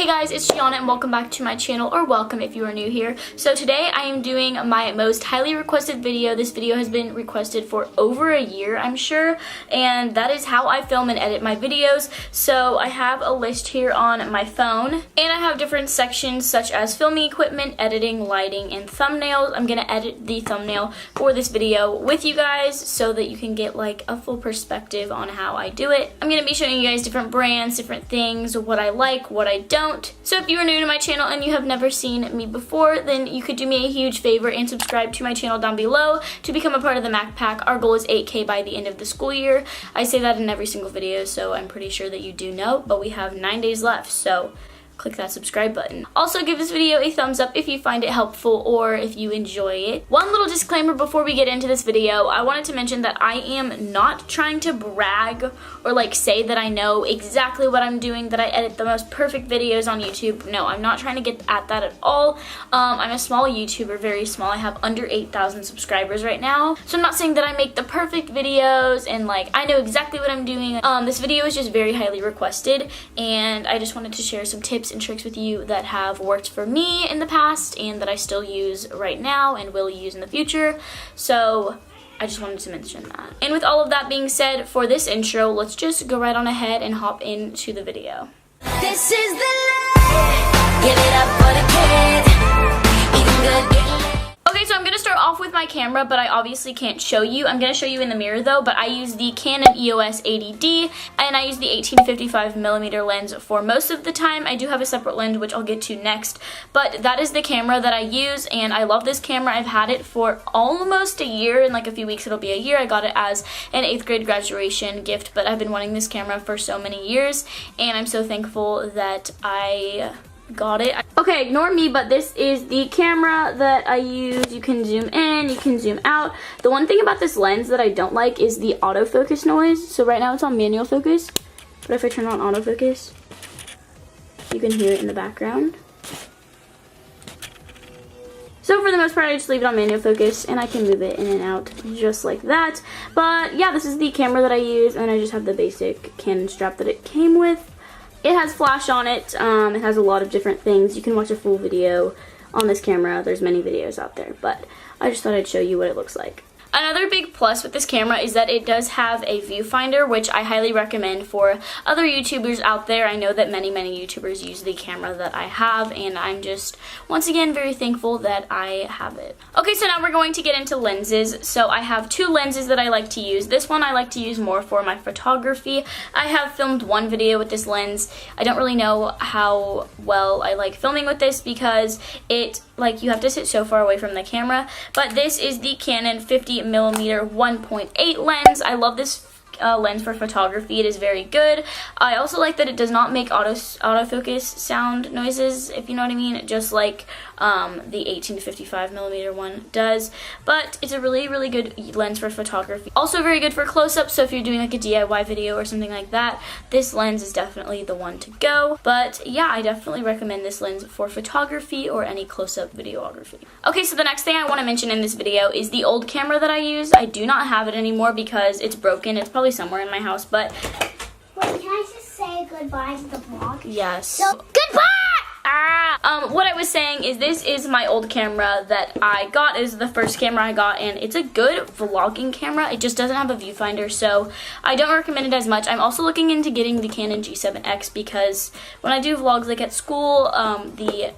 guys, it's Gianna and welcome back to my channel, or welcome if you are new here. So today I am doing my most highly requested video. This video has been requested for over a year, I'm sure, and that is how I film and edit my videos. So I have a list here on my phone, and I have different sections such as filming equipment, editing, lighting, and thumbnails. I'm gonna edit the thumbnail for this video with you guys so that you can get like a full perspective on how I do it. I'm gonna be showing you guys different brands, different things, what I like, what I don't. So if you are new to my channel and you have never seen me before, then you could do me a huge favor and subscribe to my channel down below to become a part of the Mac Pack. Our goal is 8K by the end of the school year. I say that in every single video, so I'm pretty sure that you do know, but we have 9 days left, so click that subscribe button. Also, give this video a thumbs up if you find it helpful or if you enjoy it. One little disclaimer before we get into this video, I wanted to mention that I am not trying to brag or like say that I know exactly what I'm doing, that I edit the most perfect videos on YouTube. No, I'm not trying to get at that at all. I'm a small YouTuber, very small. I have under 8,000 subscribers right now. So I'm not saying that I make the perfect videos and like I know exactly what I'm doing. This video is just very highly requested, and I just wanted to share some tips and tricks with you that have worked for me in the past and that I still use right now and will use in the future. So I just wanted to mention that. And with all of that being said, for this intro, let's just go right on ahead and hop into the video. This is the life. Give it up for the kid. Eating good, getting lit. Okay, so I'm going to start off with my camera, but I obviously can't show you. I'm going to show you in the mirror though, but I use the Canon EOS 80D, and I use the 18-55mm lens for most of the time. I do have a separate lens, which I'll get to next, but that is the camera that I use, and I love this camera. I've had it for almost a year. In like a few weeks it'll be a year. I got it as an 8th grade graduation gift, but I've been wanting this camera for so many years, and I'm so thankful that I got it. Okay, ignore me, but this is the camera that I use. You can zoom in, you can zoom out. The one thing about this lens that I don't like is the autofocus noise. So right now it's on manual focus, but if I turn on autofocus, you can hear it in the background. So for the most part, I just leave it on manual focus, and I can move it in and out just like that. But yeah, this is the camera that I use, and I just have the basic Canon strap that it came with. It has flash on it. It has a lot of different things. You can watch a full video on this camera. There's many videos out there, but I just thought I'd show you what it looks like. Another big plus with this camera is that it does have a viewfinder, which I highly recommend for other YouTubers out there. I know that many YouTubers use the camera that I have, and I'm just, once again, very thankful that I have it. Okay, so now we're going to get into lenses. So I have two lenses that I like to use. This one I like to use more for my photography. I have filmed one video with this lens. I don't really know how well I like filming with this because you have to sit so far away from the camera, but this is the Canon 50mm 1.8 lens. I love this lens for photography. It is very good. I also like that it does not make autofocus sound noises, if you know what I mean, just like the 18-55mm one does. But it's a really good lens for photography. Also very good for close-up, so if you're doing like a DIY video or something like that, this lens is definitely the one to go. But yeah, I definitely recommend this lens for photography or any close-up videography. Okay, so the next thing I want to mention in this video is the old camera that I use. I do not have it anymore because it's broken. It's probably somewhere in my house, but wait, can I just say goodbye to the vlog? Yes. So, goodbye! What I was saying is this is my old camera that I got. It is the first camera I got, and it's a good vlogging camera. It just doesn't have a viewfinder, so I don't recommend it as much. I'm also looking into getting the Canon G7X because when I do vlogs like at school, the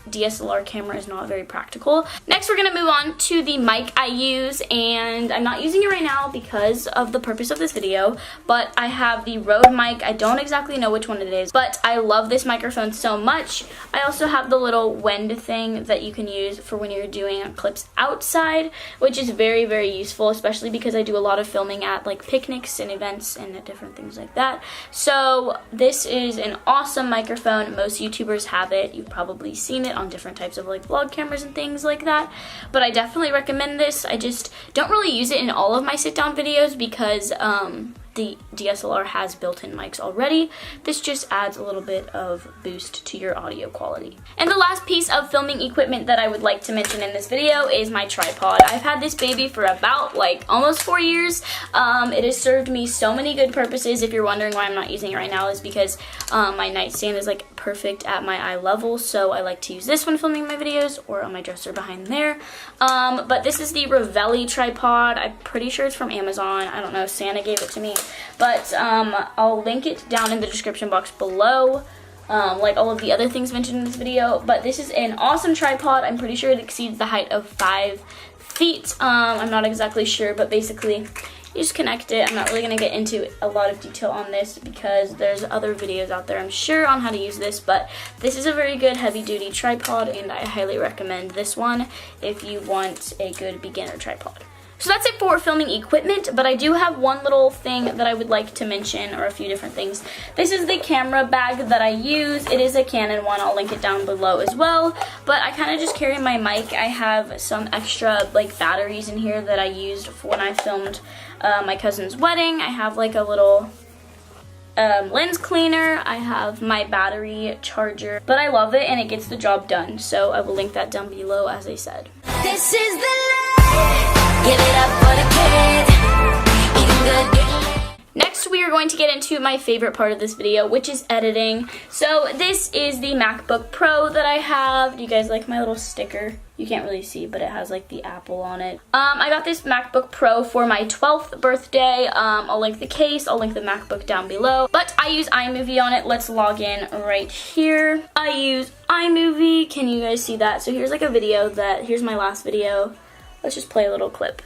DSLR camera is not very practical. Next, we're gonna move on to the mic I use, and I'm not using it right now because of the purpose of this video, but I have the Rode mic. I don't exactly know which one it is, but I love this microphone so much. I also have the little Wend thing that you can use for when you're doing clips outside, which is very useful, especially because I do a lot of filming at like picnics and events and different things like that. So this is an awesome microphone. Most YouTubers have it. You've probably seen it on different types of like vlog cameras and things like that, but I definitely recommend this. I just don't really use it in all of my sit down videos because the DSLR has built-in mics already. This just adds a little bit of boost to your audio quality. And the last piece of filming equipment that I would like to mention in this video is my tripod. I've had this baby for about like almost 4 years. It has served me so many good purposes. If you're wondering why I'm not using it right now, is because my nightstand is like perfect at my eye level, so I like to use this when filming my videos, or on my dresser behind there. But this is the Ravelli tripod. I'm pretty sure it's from Amazon. I don't know, Santa gave it to me. But I'll link it down in the description box below, like all of the other things mentioned in this video. But this is an awesome tripod. I'm pretty sure it exceeds the height of 5 feet. I'm not exactly sure, but basically you just connect it. I'm not really going to get into a lot of detail on this because there's other videos out there, I'm sure, on how to use this, but this is a very good heavy-duty tripod, and I highly recommend this one if you want a good beginner tripod. So that's it for filming equipment, but I do have one little thing that I would like to mention, or a few different things. This is the camera bag that I use. It is a Canon one. I'll link it down below as well, but I kind of just carry my mic. I have some extra like batteries in here that I used for when I filmed my cousin's wedding. I have like a little lens cleaner. I have my battery charger, but I love it and it gets the job done, so I will link that down below, as I said. This is the life. Give it up for the kid. Eating good. Next, we are going to get into my favorite part of this video, which is editing. So this is the MacBook Pro that I have. Do you guys like my little sticker? You can't really see, but it has like the apple on it. I got this MacBook Pro for my 12th birthday. I'll link the case, I'll link the MacBook down below. But I use iMovie on it. Let's log in right here. I use iMovie. Can you guys see that? So here's like a video here's my last video. Let's just play a little clip.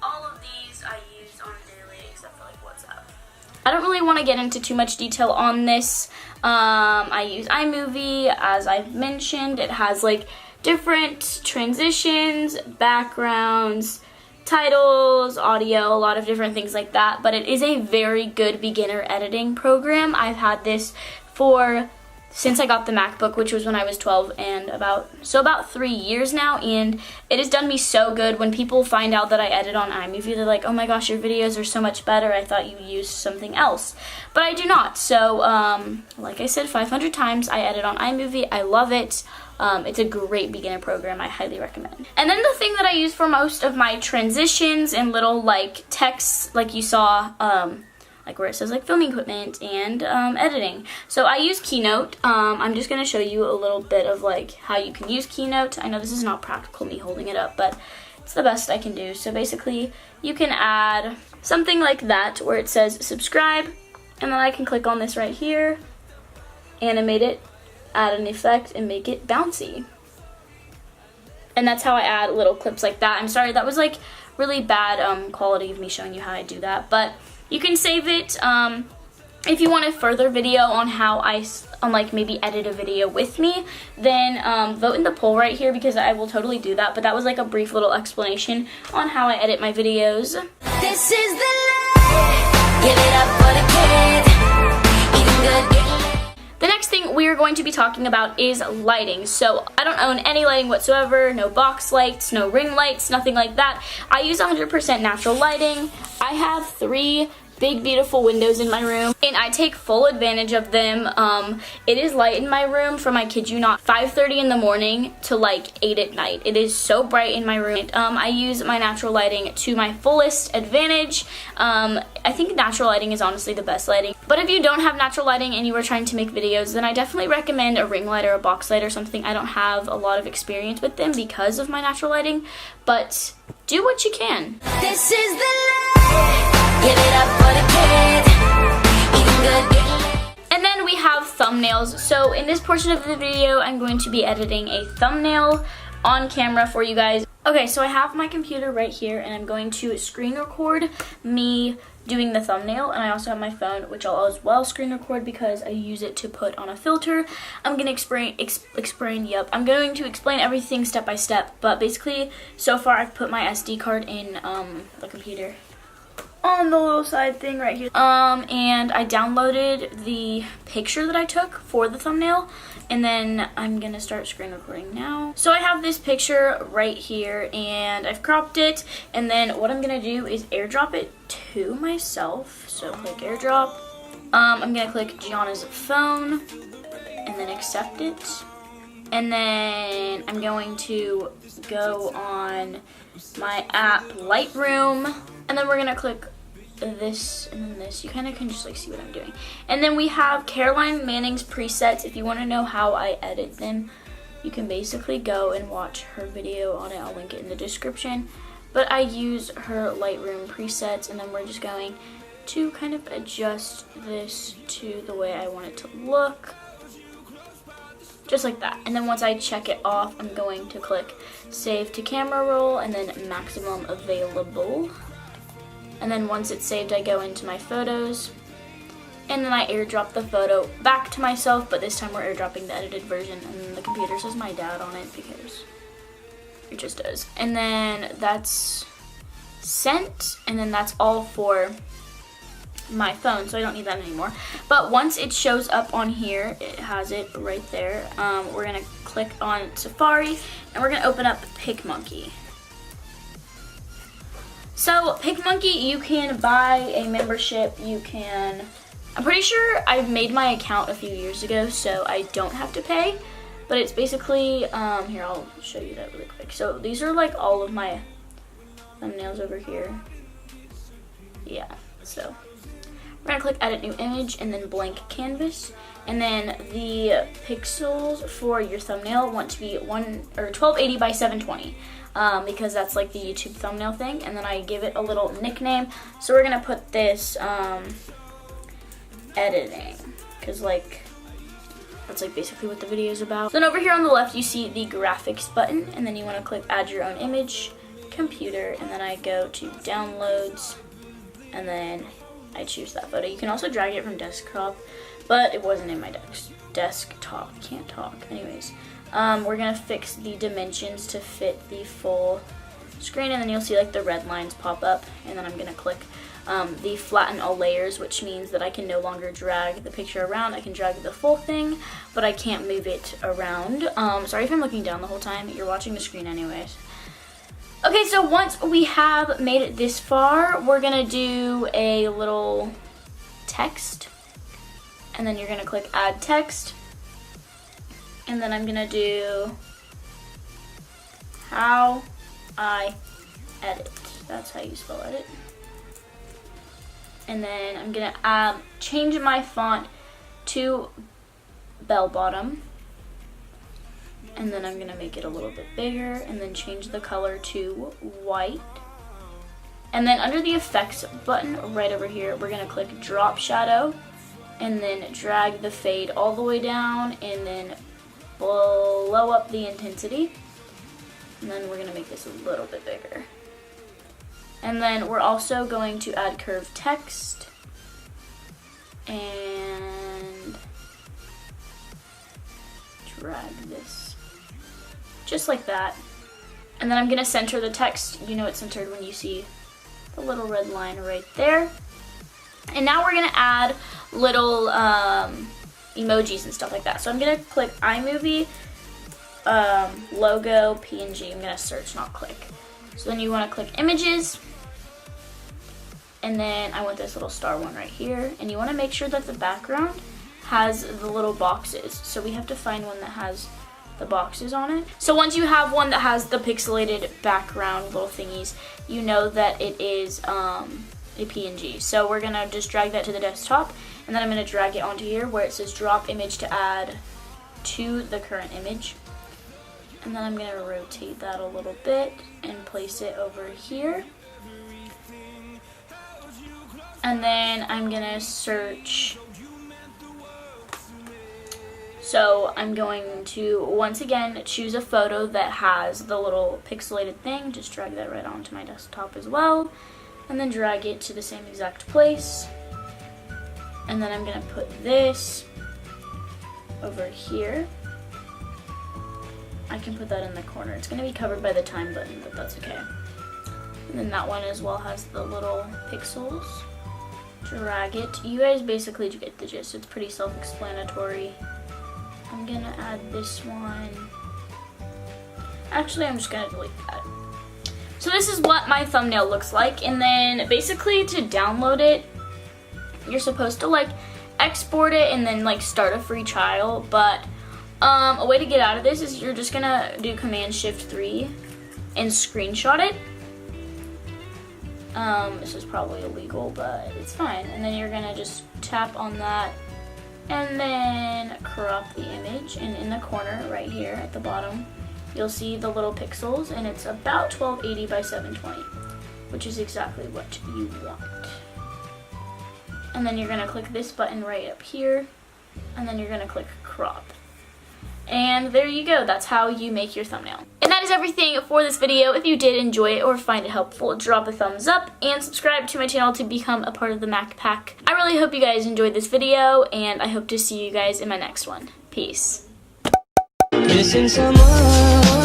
All of these I use on daily, except for like WhatsApp. I don't really want to get into too much detail on this. I use iMovie, as I've mentioned. It has like different transitions, backgrounds, titles, audio, a lot of different things like that. But it is a very good beginner editing program. I've had this since I got the MacBook, which was when I was 12, and about 3 years now, and it has done me so good. When people find out that I edit on iMovie, they're like, oh my gosh, your videos are so much better. I thought you used something else. But I do not. So, like I said 500 times, I edit on iMovie. I love it. It's a great beginner program. I highly recommend. And then the thing that I use for most of my transitions and little like texts, like you saw, like where it says like filming equipment and editing. So I use Keynote. I'm just going to show you a little bit of like how you can use Keynote. I know this is not practical, me holding it up, but it's the best I can do. So basically you can add something like that where it says subscribe, and then I can click on this right here, animate it, add an effect, and make it bouncy. And that's how I add little clips like that. I'm sorry, that was like really bad quality of me showing you how I do that, but you can save it. If you want a further video on how I like maybe edit a video with me, then vote in the poll right here, because I will totally do that. But that was like a brief little explanation on how I edit my videos. This is the life. Give it up for the kid. Eating good. The next thing we are going to be talking about is lighting. So I don't own any lighting whatsoever, no box lights, no ring lights, nothing like that. I use 100% natural lighting. I have 3 big beautiful windows in my room, and I take full advantage of them. It is light in my room from, I kid you not, 5:30 in the morning to like 8 at night. It is so bright in my room. I use my natural lighting to my fullest advantage. I think natural lighting is honestly the best lighting. But if you don't have natural lighting and you are trying to make videos, then I definitely recommend a ring light or a box light or something. I don't have a lot of experience with them because of my natural lighting, but do what you can. This is the life. Give it up for the kid. Eating good. And then we have thumbnails. So in this portion of the video, I'm going to be editing a thumbnail on camera for you guys. Okay, so I have my computer right here, and I'm going to screen record me doing the thumbnail, and I also have my phone, which I'll as well screen record because I use it to put on a filter. I'm going to I'm going to explain everything step by step, but basically, so far I've put my SD card in the computer on the little side thing right here. And I downloaded the picture that I took for the thumbnail, and then I'm gonna start screen recording now. So I have this picture right here, and I've cropped it, and then what I'm gonna do is airdrop it to myself. So click airdrop. I'm gonna click Gianna's phone, and then accept it. And then I'm going to go on my app Lightroom, and then we're gonna click this and then this. You kind of can just like see what I'm doing. And then we have Caroline Manning's presets. If you want to know how I edit them, you can basically go and watch her video on it. I'll link it in the description. But I use her Lightroom presets, and then we're just going to kind of adjust this to the way I want it to look. Just like that. And then once I check it off, I'm going to click save to camera roll and then maximum available. And then once it's saved, I go into my photos and then I airdrop the photo back to myself, but this time we're airdropping the edited version, and then the computer says my dad on it because it just does. And then that's sent, and then that's all for my phone, so I don't need that anymore. But once it shows up on here, it has it right there. We're gonna click on Safari and we're gonna open up PicMonkey. So PicMonkey, you can buy a membership. You can, I'm pretty sure I've made my account a few years ago, so I don't have to pay. But it's basically, here, I'll show you that really quick. So these are like all of my thumbnails over here. Yeah, so we're gonna click edit new image and then blank canvas. And then the pixels for your thumbnail want to be 1280 by 720 because that's like the YouTube thumbnail thing. And then I give it a little nickname. So we're gonna put this editing, because like that's like basically what the video is about. Then over here on the left you see the graphics button, and then you want to click add your own image, computer, and then I go to downloads, and then I choose that photo. You can also drag it from desktop, but it wasn't in my desktop. Can't talk. Anyways, we're gonna fix the dimensions to fit the full screen, and then you'll see like the red lines pop up, and then I'm gonna click the flatten all layers, which means that I can no longer drag the picture around. I can drag the full thing, but I can't move it around. Sorry if I'm looking down the whole time. You're watching the screen anyways. Okay, so once we have made it this far, we're gonna do a little text, and then you're gonna click add text, and then I'm gonna do how I edit. That's how you spell edit. And then I'm gonna change my font to bell bottom. And then I'm gonna make it a little bit bigger, and then change the color to white. And then under the effects button right over here, we're gonna click drop shadow, and then drag the fade all the way down, and then blow up the intensity. And then we're gonna make this a little bit bigger. And then we're also going to add curved text, and drag this just like that. And then I'm gonna center the text. You know it's centered when you see the little red line right there. And now we're gonna add little emojis and stuff like that. So I'm gonna click iMovie, logo, PNG. I'm gonna search, not click. So then you wanna click images, and then I want this little star one right here. And you wanna make sure that the background has the little boxes. So we have to find one that has the boxes on it. So once you have one that has the pixelated background little thingies, you know that it is a PNG. So we're gonna just drag that to the desktop, and then I'm gonna drag it onto here where it says drop image to add to the current image. And then I'm gonna rotate that a little bit and place it over here. And then I'm gonna search. So I'm going to, once again, choose a photo that has the little pixelated thing. Just drag that right onto my desktop as well. And then drag it to the same exact place. And then I'm gonna put this over here. I can put that in the corner. It's gonna be covered by the time button, but that's okay. And then that one as well has the little pixels. Drag it. You guys basically get the gist. It's pretty self-explanatory. I'm gonna add this one. Actually, I'm just gonna delete that. So this is what my thumbnail looks like, and then basically to download it, you're supposed to like export it and then like start a free trial, but a way to get out of this is you're just gonna do Command Shift 3 and screenshot it. This is probably illegal, but it's fine. And then you're gonna just tap on that and then crop the image, and in the corner right here at the bottom you'll see the little pixels, and it's about 1280 by 720, which is exactly what you want. And then you're gonna click this button right up here, and then you're gonna click crop. And there you go, that's how you make your thumbnail. And that is everything for this video. If you did enjoy it or find it helpful, drop a thumbs up and subscribe to my channel to become a part of the Mac Pack. I really hope you guys enjoyed this video, and I hope to see you guys in my next one. Peace. Missing someone.